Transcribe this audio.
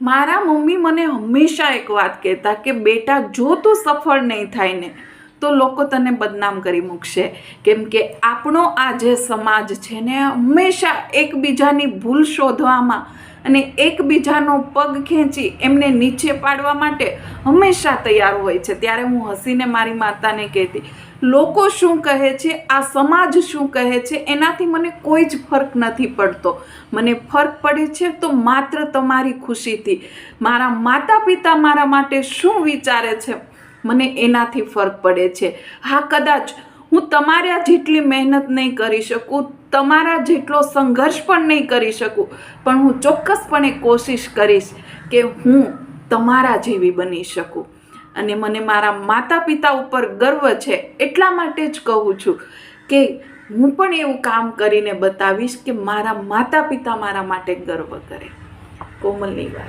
મારા મમ્મી મને હંમેશા એક વાત કહેતા કે બેટા, જો તું સફળ નહીં થાય ને તો લોકો તને બદનામ કરી મૂકશે. કેમ કે આપણો આ જે સમાજ છે ને હંમેશા એકબીજાની ભૂલ શોધવામાં અને એકબીજાનો પગ ખેંચી એમને નીચે પાડવા માટે હંમેશા તૈયાર હોય છે. ત્યારે હું હસીને મારી માતાને કહેતી, લોકો શું કહે છે, આ સમાજ શું કહે છે, એનાથી મને કોઈ જ ફરક નથી પડતો. મને ફરક પડે છે તો માત્ર તમારી ખુશીથી. મારા માતા પિતા મારા માટે શું વિચારે છે મને એનાથી ફરક પડે છે. હા, કદાચ હું તમારા જેટલી મહેનત નહીં કરી શકું, તમારા જેટલો સંઘર્ષ પણ નહીં કરી શકું, પણ હું ચોક્કસપણે કોશિશ કરીશ કે હું તમારા જેવી બની શકું. અને મને મારા માતા પિતા ઉપર ગર્વ છે. એટલા માટે જ કહું છું કે હું પણ એવું કામ કરીને બતાવીશ કે મારા માતા પિતા મારા માટે ગર્વ કરે. કોમલની વાત.